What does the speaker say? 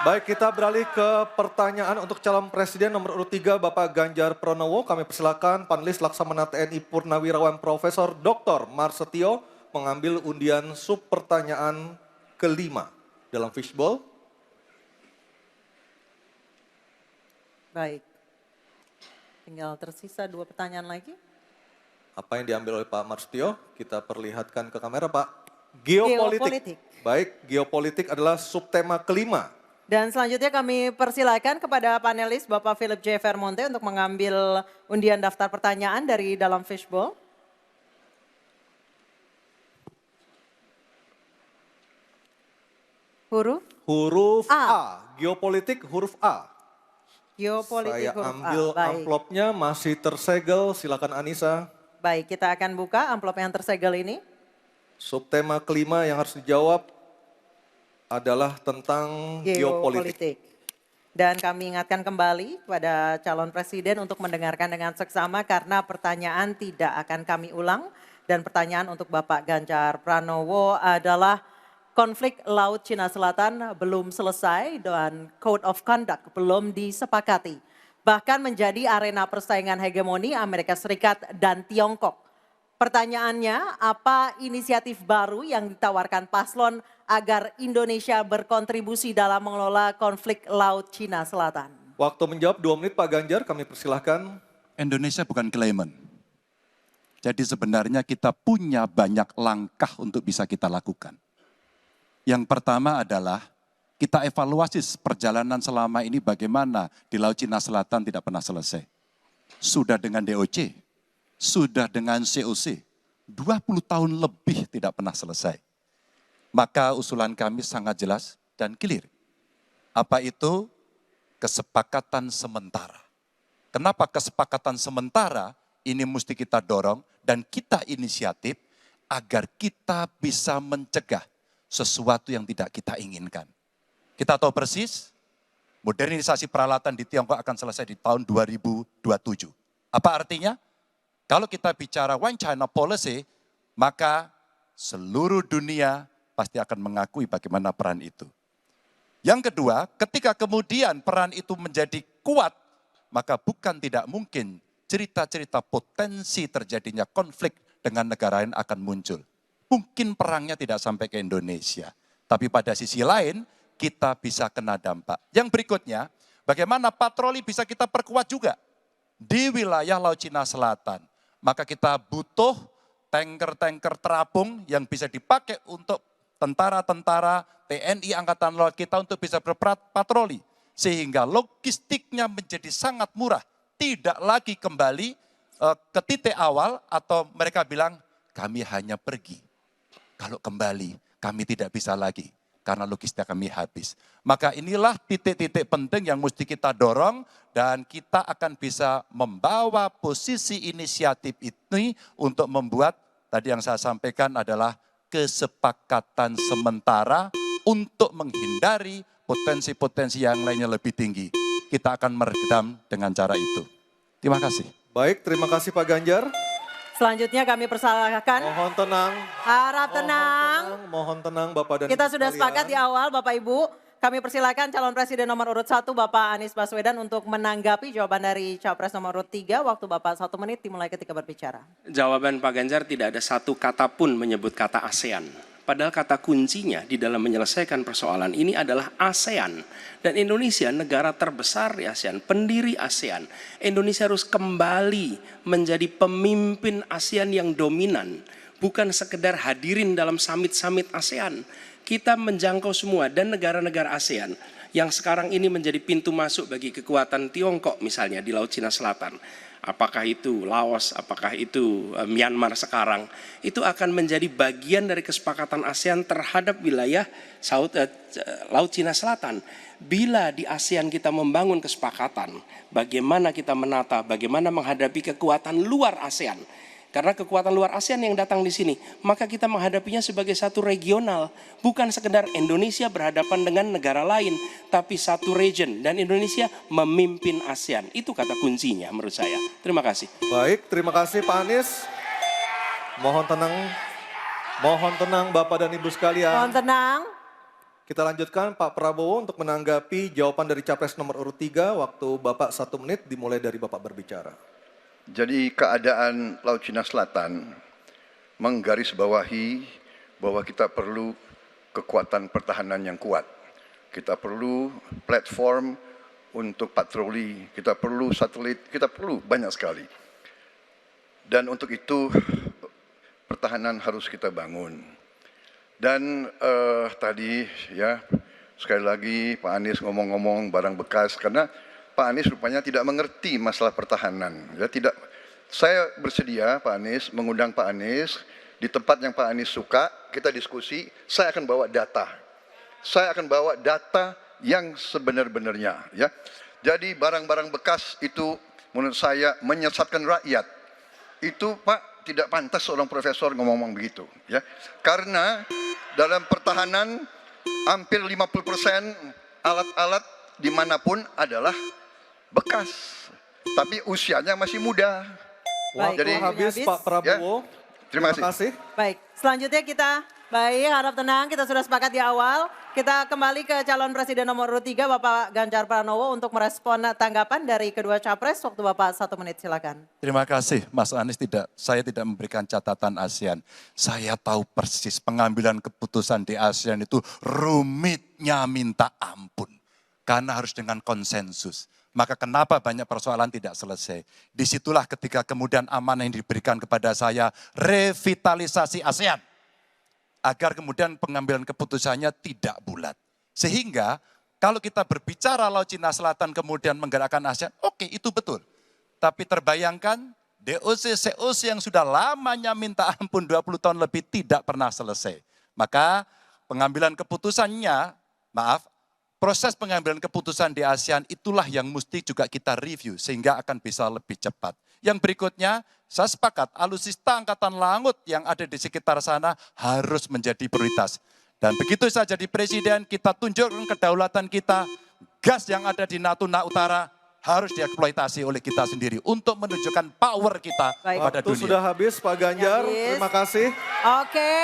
Baik, kita beralih ke pertanyaan untuk calon presiden nomor urut 3 Bapak Ganjar Pranowo. Kami persilakan panelis Laksamana TNI Purnawirawan Profesor Dr. Marsetio mengambil undian sub pertanyaan kelima dalam fishbowl. Baik, tinggal tersisa 2 pertanyaan lagi. Apa yang diambil oleh Pak Marsetio? Kita perlihatkan ke kamera Pak. Geopolitik. Baik, geopolitik adalah subtema kelima. Dan selanjutnya kami persilakan kepada panelis Bapak Philip J. Vermonte untuk mengambil undian daftar pertanyaan dari dalam fishbowl. Huruf A. Geopolitik huruf A. Geopolitik Saya huruf A. ambil amplopnya masih tersegel, silakan Anissa. Baik, kita akan buka amplop yang tersegel ini. Subtema kelima yang harus dijawab adalah tentang geopolitik. Dan kami ingatkan kembali kepada calon presiden untuk mendengarkan dengan seksama karena pertanyaan tidak akan kami ulang. Dan pertanyaan untuk Bapak Ganjar Pranowo adalah konflik Laut Cina Selatan belum selesai dan Code of Conduct belum disepakati. Bahkan menjadi arena persaingan hegemoni Amerika Serikat dan Tiongkok. Pertanyaannya, apa inisiatif baru yang ditawarkan paslon agar Indonesia berkontribusi dalam mengelola konflik Laut Cina Selatan? Waktu menjawab 2 menit Pak Ganjar, kami persilahkan. Indonesia bukan claimant. Jadi sebenarnya kita punya banyak langkah untuk bisa kita lakukan. Yang pertama adalah kita evaluasi perjalanan selama ini bagaimana di Laut Cina Selatan tidak pernah selesai. Sudah dengan DOC, sudah dengan COC, 20 tahun lebih tidak pernah selesai. Maka usulan kami sangat jelas dan clear. Apa itu? Kesepakatan sementara. Kenapa kesepakatan sementara? Ini mesti kita dorong dan kita inisiatif agar kita bisa mencegah sesuatu yang tidak kita inginkan. Kita tahu persis, modernisasi peralatan di Tiongkok akan selesai di tahun 2027. Apa artinya? Kalau kita bicara One China Policy, maka seluruh dunia pasti akan mengakui bagaimana peran itu. Yang kedua, ketika kemudian peran itu menjadi kuat, maka bukan tidak mungkin cerita-cerita potensi terjadinya konflik dengan negara lain akan muncul. Mungkin perangnya tidak sampai ke Indonesia, tapi pada sisi lain kita bisa kena dampak. Yang berikutnya, bagaimana patroli bisa kita perkuat juga di wilayah Laut Cina Selatan. Maka kita butuh tanker-tanker terapung yang bisa dipakai untuk tentara-tententara TNI Angkatan Laut kita untuk bisa berpatroli. Sehingga logistiknya menjadi sangat murah. Tidak lagi kembali ke titik awal atau mereka bilang kami hanya pergi. Kalau kembali kami tidak bisa lagi karena logistik kami habis. Maka inilah titik-titik penting yang mesti kita dorong dan kita akan bisa membawa posisi inisiatif ini untuk membuat tadi yang saya sampaikan adalah kesepakatan sementara untuk menghindari potensi-potensi yang lainnya lebih tinggi. Kita akan meredam dengan cara itu. Terima kasih. Baik, terima kasih Pak Ganjar. Selanjutnya kami persilahkan. Mohon tenang. Harap tenang. Mohon tenang Bapak dan Kita Ibu sudah sekalian. sepakat di awal Bapak Ibu. Kami persilakan calon presiden nomor urut 1 Bapak Anies Baswedan untuk menanggapi jawaban dari capres nomor urut 3. Waktu Bapak 1 menit dimulai ketika berbicara. Jawaban Pak Ganjar tidak ada satu kata pun menyebut kata ASEAN. Padahal kata kuncinya di dalam menyelesaikan persoalan ini adalah ASEAN. Dan Indonesia negara terbesar di ASEAN, pendiri ASEAN. Indonesia harus kembali menjadi pemimpin ASEAN yang dominan. Bukan sekedar hadirin dalam summit-summit ASEAN. Kita menjangkau semua dan negara-negara ASEAN yang sekarang ini menjadi pintu masuk bagi kekuatan Tiongkok misalnya di Laut Cina Selatan. Apakah itu Laos, apakah itu Myanmar sekarang, itu akan menjadi bagian dari kesepakatan ASEAN terhadap wilayah Laut Cina Selatan. Bila di ASEAN kita membangun kesepakatan, bagaimana kita menata, bagaimana menghadapi kekuatan luar ASEAN. Karena kekuatan luar ASEAN yang datang di sini, maka kita menghadapinya sebagai satu regional. Bukan sekedar Indonesia berhadapan dengan negara lain, tapi satu region. Dan Indonesia memimpin ASEAN. Itu kata kuncinya menurut saya. Terima kasih. Baik, terima kasih Pak Anies. Mohon tenang Bapak dan Ibu sekalian. Mohon tenang. Kita lanjutkan Pak Prabowo untuk menanggapi jawaban dari Capres nomor urut 3. Waktu Bapak 1 menit dimulai dari Bapak berbicara. Jadi keadaan Laut Cina Selatan menggarisbawahi bahwa kita perlu kekuatan pertahanan yang kuat. Kita perlu platform untuk patroli, kita perlu satelit, kita perlu banyak sekali. Dan untuk itu pertahanan harus kita bangun. Dan tadi ya sekali lagi Pak Anies ngomong-ngomong barang bekas karena Pak Anies rupanya tidak mengerti masalah pertahanan. Ya tidak. Saya bersedia Pak Anies mengundang Pak Anies di tempat yang Pak Anies suka, kita diskusi. Saya akan bawa data. Saya akan bawa data yang sebenar-benarnya. Ya. Jadi barang-barang bekas itu menurut saya menyesatkan rakyat. Itu Pak tidak pantas seorang profesor ngomong-ngomong begitu. Ya. Karena dalam pertahanan hampir 50% alat-alat dimanapun adalah bekas. Tapi usianya masih muda. Baik, Waktu habis Pak Prabowo. Terima kasih. Baik, selanjutnya kita, baik harap tenang, kita sudah sepakat di awal. Kita kembali ke calon presiden nomor urut 3 Bapak Ganjar Pranowo untuk merespon tanggapan dari kedua capres. Waktu Bapak 1 menit silakan. Terima kasih Mas Anies, saya tidak memberikan catatan ASEAN. Saya tahu persis pengambilan keputusan di ASEAN itu rumitnya minta ampun. Karena harus dengan konsensus. Maka kenapa banyak persoalan tidak selesai. Disitulah ketika kemudian amanah yang diberikan kepada saya, revitalisasi ASEAN. Agar kemudian pengambilan keputusannya tidak bulat. Sehingga kalau kita berbicara Laut Cina Selatan kemudian menggerakkan ASEAN, oke itu betul. Tapi terbayangkan DOC, COC yang sudah lamanya minta ampun 20 tahun lebih tidak pernah selesai. Maka pengambilan keputusannya, proses pengambilan keputusan di ASEAN itulah yang mesti juga kita review sehingga akan bisa lebih cepat. Yang berikutnya, saya sepakat alutsista angkatan laut yang ada di sekitar sana harus menjadi prioritas. Dan begitu saya jadi presiden, kita tunjukkan kedaulatan kita, gas yang ada di Natuna Utara harus dieksploitasi oleh kita sendiri untuk menunjukkan power kita Baik. pada Waktu dunia. sudah habis Pak Ganjar, Habis. terima kasih. Oke,